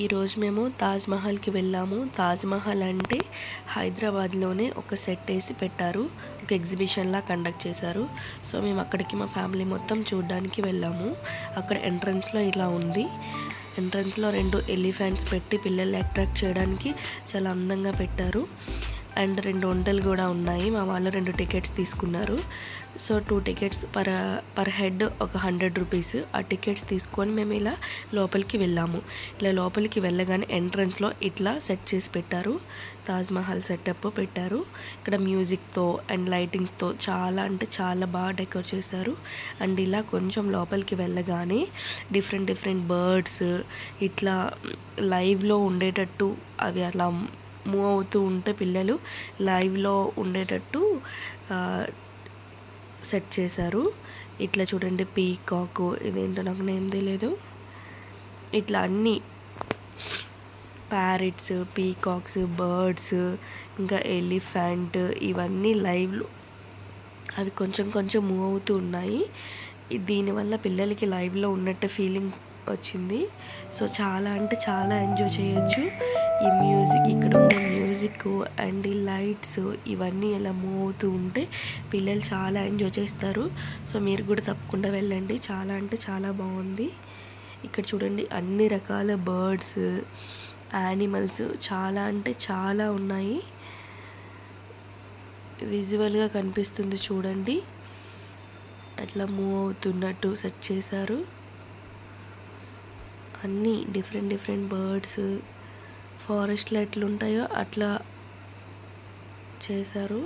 ఈరోజు మేము తాజ్‌మహల్‌కి వెళ్ళాము. తాజ్‌మహల్ అంటే హైదరాబాద్‌లోనే ఒక సెట్ ఏసి పెట్టారు. ఒక ఎగ్జిబిషన్‌లా కండక్ట్ చేశారు. సో, మేము అక్కడికి మా ఫ్యామిలీ మొత్తం చూడ్డానికి వెళ్ళాము. అక్కడ ఎంట్రన్స్‌లో ఇలా ఉంది. ఎంట్రన్స్‌లో 2 ఎలిఫెంట్స్ పెట్టి పిల్లల్ని అట్రాక్ట్ చేయడానికి చాలా అందంగా పెట్టారు. అండ్ 2 ఒంటెలు కూడా ఉన్నాయి. మా వాళ్ళు 2 టికెట్స్ తీసుకున్నారు. సో 2 టికెట్స్ పర్ హెడ్ ఒక 100 రూపీస్. ఆ టికెట్స్ తీసుకొని మేము ఇలా లోపలికి వెళ్ళాము. ఇలా లోపలికి వెళ్ళగానే ఎంట్రన్స్లో ఇట్లా సెట్ చేసి పెట్టారు. తాజ్‌మహల్ సెటప్ పెట్టారు. ఇక్కడ మ్యూజిక్తో అండ్ లైటింగ్స్తో చాలా అంటే చాలా బాగా డెకరేట్ చేశారు. అండ్ ఇలా కొంచెం లోపలికి వెళ్ళగానే డిఫరెంట్ బర్డ్స్ ఇట్లా లైవ్లో ఉండేటట్టు అవి అలా మూవ్ అవుతూ ఉంటే పిల్లలు లైవ్లో ఉండేటట్టు సెట్ చేశారు. ఇట్లా చూడండి పీకాక్, ఇదేంటో నాకు నేమ్ తెలియదు. ఇట్లా అన్నీ ప్యారెట్స్, పీకాక్స్, బర్డ్స్, ఇంకా ఎలిఫెంట్ ఇవన్నీ లైవ్లో అవి కొంచెం మూవ్ అవుతూ ఉన్నాయి. దీనివల్ల పిల్లలకి లైవ్లో ఉన్నట్టు ఫీలింగ్ వచ్చింది. సో చాలా అంటే చాలా ఎంజాయ్ చేయొచ్చు. ఈ మ్యూజిక్ ఇక్కడ ఉండే మ్యూజిక్ అండ్ ఈ లైట్స్ ఇవన్నీ ఇలా మూవ్ అవుతూ ఉంటే పిల్లలు చాలా ఎంజాయ్ చేస్తారు. సో మీరు కూడా తప్పకుండా వెళ్ళండి. చాలా అంటే చాలా బాగుంది. ఇక్కడ చూడండి అన్ని రకాల బర్డ్స్, యానిమల్స్ చాలా అంటే చాలా ఉన్నాయి. విజువల్గా కనిపిస్తుంది చూడండి. అట్లా మూవ్ అవుతున్నట్టు సెట్ చేశారు. అన్నీ డిఫరెంట్ బర్డ్స్ ఫారెస్ట్లో ఎట్లుంటాయో అట్లా చేశారు.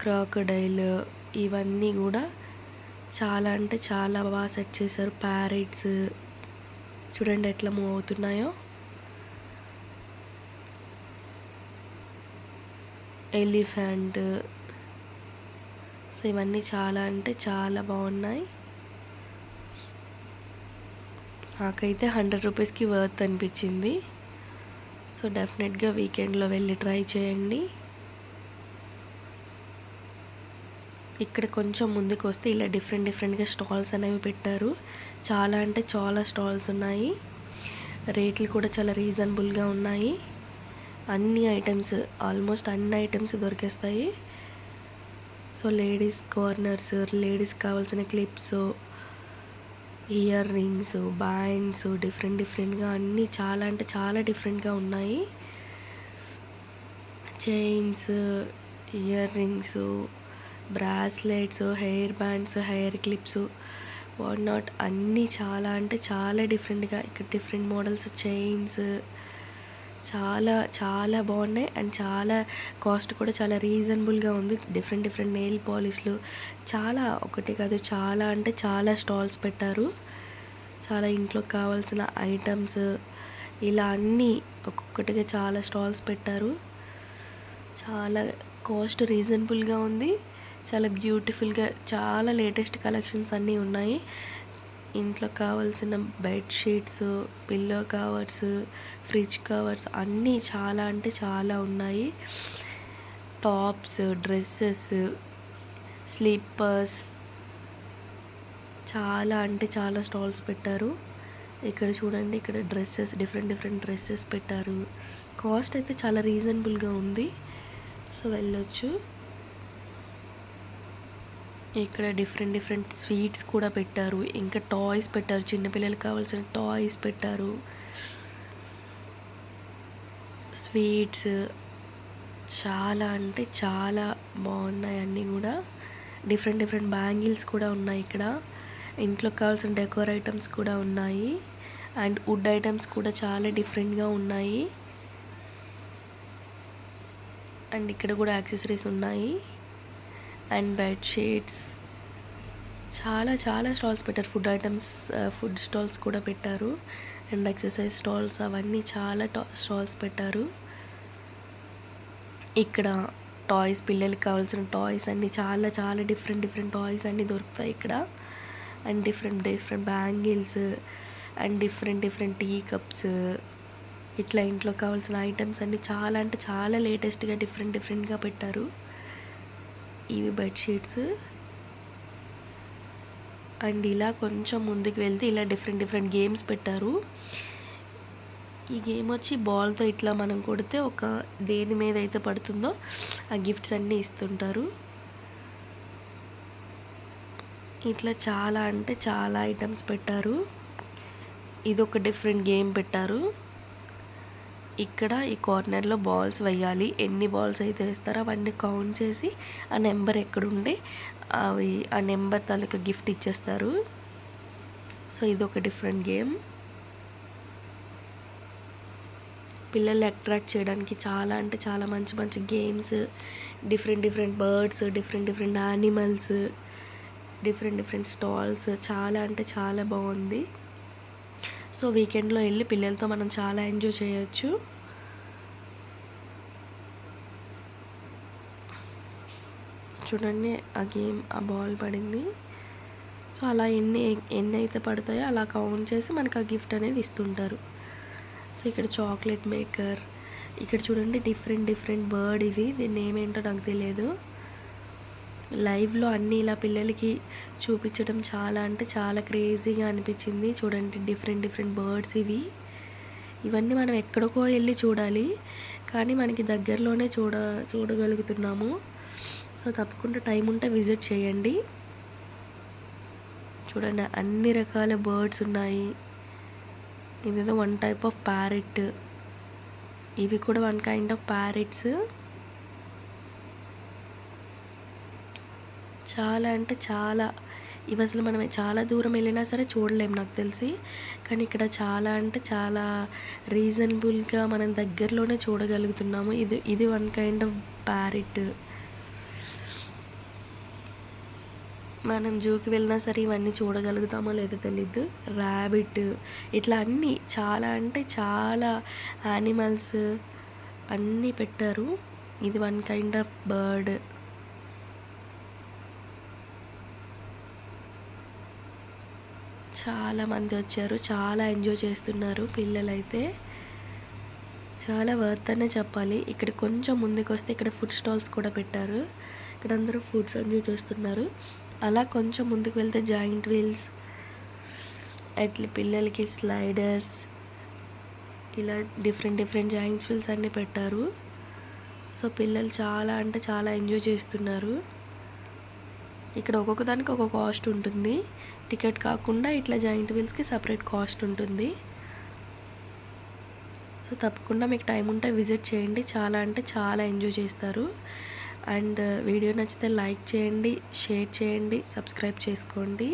క్రాకడైల్ ఇవన్నీ కూడా చాలా అంటే చాలా బాగా సెట్ చేశారు. ప్యారెట్స్ చూడండి ఎట్లా మూవ్ అవుతున్నాయో. ఎలిఫెంట్. సో ఇవన్నీ చాలా అంటే చాలా బాగున్నాయి. నాకైతే 100 రూపీస్కి వర్త్ అనిపించింది. సో డెఫినెట్గా వీకెండ్లో వెళ్ళి ట్రై చేయండి. ఇక్కడ కొంచెం ముందుకు వస్తే ఇలా డిఫరెంట్గా స్టాల్స్ అనేవి పెట్టారు. చాలా అంటే చాలా స్టాల్స్ ఉన్నాయి. రేట్లు కూడా చాలా రీజనబుల్గా ఉన్నాయి. అన్ని ఐటమ్స్ ఆల్మోస్ట్ అన్ని ఐటమ్స్ దొరికేస్తాయి. సో లేడీస్ కార్నర్స్, లేడీస్కి కావాల్సిన క్లిప్స్, ఇయర్ రింగ్స్, బ్యాండ్స్ డిఫరెంట్గా అన్నీ చాలా అంటే చాలా డిఫరెంట్గా ఉన్నాయి. Chains, ear rings, bracelets, hair bands, hair clips, what not అన్నీ చాలా అంటే చాలా డిఫరెంట్గా ఇక్కడ డిఫరెంట్ మోడల్స్ చైన్స్ చాలా చాలా బాగున్నాయి. అండ్ చాలా కాస్ట్ కూడా చాలా రీజనబుల్గా ఉంది. డిఫరెంట్ నెయిల్ పాలిష్లు చాలా ఒకటి కాదు చాలా అంటే చాలా స్టాల్స్ పెట్టారు. చాలా ఇంట్లోకి కావాల్సిన ఐటమ్స్ ఇలా అన్నీ ఒక్కొక్కటిగా చాలా స్టాల్స్ పెట్టారు. చాలా కాస్ట్ రీజనబుల్గా ఉంది. చాలా బ్యూటిఫుల్గా చాలా లేటెస్ట్ కలెక్షన్స్ అన్నీ ఉన్నాయి. ఇంట్లో కావాల్సిన bedsheets, pillow covers, fridge covers అన్నీ చాలా అంటే చాలా ఉన్నాయి. టాప్స్, డ్రెస్సెస్, స్లీపర్స్ చాలా అంటే చాలా స్టాల్స్ పెట్టారు. ఇక్కడ చూడండి ఇక్కడ డ్రెస్సెస్ డిఫరెంట్ డ్రెస్సెస్ పెట్టారు. కాస్ట్ అయితే చాలా రీజనబుల్గా ఉంది. సో వెళ్ళొచ్చు. ఇక్కడ డిఫరెంట్ స్వీట్స్ కూడా పెట్టారు. ఇంకా టాయ్స్ పెట్టారు. చిన్నపిల్లలకు కావాల్సిన టాయ్స్ పెట్టారు. స్వీట్స్ చాలా అంటే చాలా బాగున్నాయి అన్నీ కూడా. డిఫరెంట్ బ్యాంగిల్స్ కూడా ఉన్నాయి ఇక్కడ. ఇంట్లోకి కావాల్సిన డెకోర్ ఐటమ్స్ కూడా ఉన్నాయి. అండ్ వుడ్ ఐటమ్స్ కూడా చాలా డిఫరెంట్గా ఉన్నాయి. అండ్ ఇక్కడ కూడా యాక్సెసరీస్ ఉన్నాయి. అండ్ బెడ్షీట్స్ చాలా స్టాల్స్ పెట్టారు. ఫుడ్ ఐటమ్స్, ఫుడ్ స్టాల్స్ కూడా పెట్టారు. అండ్ ఎక్సర్సైజ్ స్టాల్స్ అవన్నీ చాలా స్టాల్స్ పెట్టారు. ఇక్కడ టాయ్స్, పిల్లలకి కావాల్సిన టాయ్స్ అన్నీ చాలా డిఫరెంట్ టాయ్స్ అన్నీ దొరుకుతాయి ఇక్కడ. And different bangles and different tea cups ఇట్లా ఇంట్లో కావాల్సిన ఐటమ్స్ అన్నీ చాలా అంటే చాలా లేటెస్ట్గా డిఫరెంట్గా పెట్టారు. ఇవి బెడ్షీట్స్. అండ్ ఇలా కొంచెం ముందుకు వెళ్తే ఇలా డిఫరెంట్ గేమ్స్ పెట్టారు. ఈ గేమ్ వచ్చి బాల్తో ఇట్లా మనం కొడితే ఒక దేని మీద అయితే పడుతుందో ఆ గిఫ్ట్స్ అన్నీ ఇస్తుంటారు. ఇట్లా చాలా అంటే చాలా ఐటమ్స్ పెట్టారు. ఇదొక డిఫరెంట్ గేమ్ పెట్టారు. ఇక్కడ ఈ కార్నర్లో బాల్స్ వేయాలి. ఎన్ని బాల్స్ అయితే వేస్తారో అవన్నీ కౌంట్ చేసి ఆ నెంబర్ ఎక్కడుండే అవి ఆ నెంబర్ తాలూకా గిఫ్ట్ ఇచ్చేస్తారు. సో ఇదొక డిఫరెంట్ గేమ్. పిల్లల్ని అట్రాక్ట్ చేయడానికి చాలా అంటే చాలా మంచి మంచి games, different birds, different animals, different stalls, చాలా అంటే చాలా బాగుంది. సో వీకెండ్లో వెళ్ళి పిల్లలతో మనం చాలా ఎంజాయ్ చేయొచ్చు. చూడండి ఆ గేమ్, ఆ బాల్ పడింది. సో అలా ఎన్ని అయితే పడతాయో అలా కౌంట్ చేసి మనకు ఆ గిఫ్ట్ అనేది ఇస్తుంటారు. సో ఇక్కడ చాక్లెట్ మేకర్, ఇక్కడ చూడండి డిఫరెంట్ బర్డ్. దీన్ని ఏమేంటో నాకు తెలియదు. లైవ్లో అన్నీ ఇలా పిల్లలకి చూపించడం చాలా అంటే చాలా క్రేజీగా అనిపించింది. చూడండి డిఫరెంట్ బర్డ్స్ ఇవన్నీ మనం ఎక్కడికో వెళ్ళి చూడాలి, కానీ మనకి దగ్గరలోనే చూడగలుగుతున్నాము. సో తప్పకుండా టైం ఉంటే విజిట్ చేయండి. చూడండి అన్ని రకాల బర్డ్స్ ఉన్నాయి. ఇదేదో వన్ టైప్ ఆఫ్ ప్యారెట్, ఇవి కూడా వన్ కైండ్ ఆఫ్ ప్యారెట్స్. చాలా అంటే చాలా, ఇవి అసలు మనం చాలా దూరం వెళ్ళినా సరే చూడలేము నాకు తెలిసి, కానీ ఇక్కడ చాలా అంటే చాలా రీజనబుల్గా మనం దగ్గరలోనే చూడగలుగుతున్నాము. ఇది వన్ కైండ్ ఆఫ్ ప్యారెట్. మనం జూకి వెళ్ళినా సరే ఇవన్నీ చూడగలుగుతామో లేదో తెలీదు. ర్యాబిట్, ఇట్లా అన్నీ చాలా అంటే చాలా యానిమల్స్ అన్నీ పెట్టారు. ఇది వన్ కైండ్ ఆఫ్ బర్డ్. చాలామంది వచ్చారు, చాలా ఎంజాయ్ చేస్తున్నారు పిల్లలైతే. చాలా వర్త్ అనే చెప్పాలి. ఇక్కడ కొంచెం ముందుకు వస్తే ఇక్కడ ఫుడ్ స్టాల్స్ కూడా పెట్టారు. ఇక్కడ అందరూ ఫుడ్స్ ఎంజాయ్ చేస్తున్నారు. అలా కొంచెం ముందుకు వెళ్తే జాయింట్ వీల్స్, అట్లా పిల్లలకి స్లైడర్స్, ఇలా డిఫరెంట్ జాయింట్ వీల్స్ అన్నీ పెట్టారు. సో పిల్లలు చాలా అంటే చాలా ఎంజాయ్ చేస్తున్నారు. ఇక్కడ ఒక్కొక్క దానికి ఒక్కొక్క కాస్ట్ ఉంటుంది. టికెట్ కాకుండా ఇట్లా జాయింట్ వీల్స్కి సపరేట్ కాస్ట్ ఉంటుంది. సో తప్పకుండా మీకు టైం ఉంటే విజిట్ చేయండి. చాలా అంటే చాలా ఎంజాయ్ చేస్తారు. అండ్ వీడియో నచ్చితే లైక్ చేయండి, షేర్ చేయండి, సబ్స్క్రైబ్ చేసుకోండి.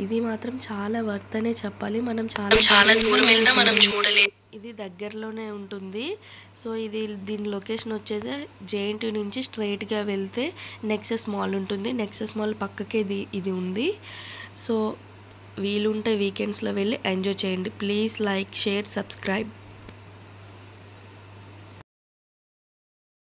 ఇది మాత్రం చాలా వర్త్ అనే చెప్పాలి. మనం చాలా దూరం వెళ్ళినా మనం చూడలేదు. ఇది దగ్గరలోనే ఉంటుంది. సో దీని లొకేషన్ వచ్చేసి జేఎన్టీ నుంచి స్ట్రైట్గా వెళ్తే నెక్సెస్ మాల్ ఉంటుంది. నెక్సెస్ మాల్ పక్కకే ఇది ఉంది. సో వీలుంటే వీకెండ్స్లో వెళ్ళి ఎంజాయ్ చేయండి. Please like, share, subscribe.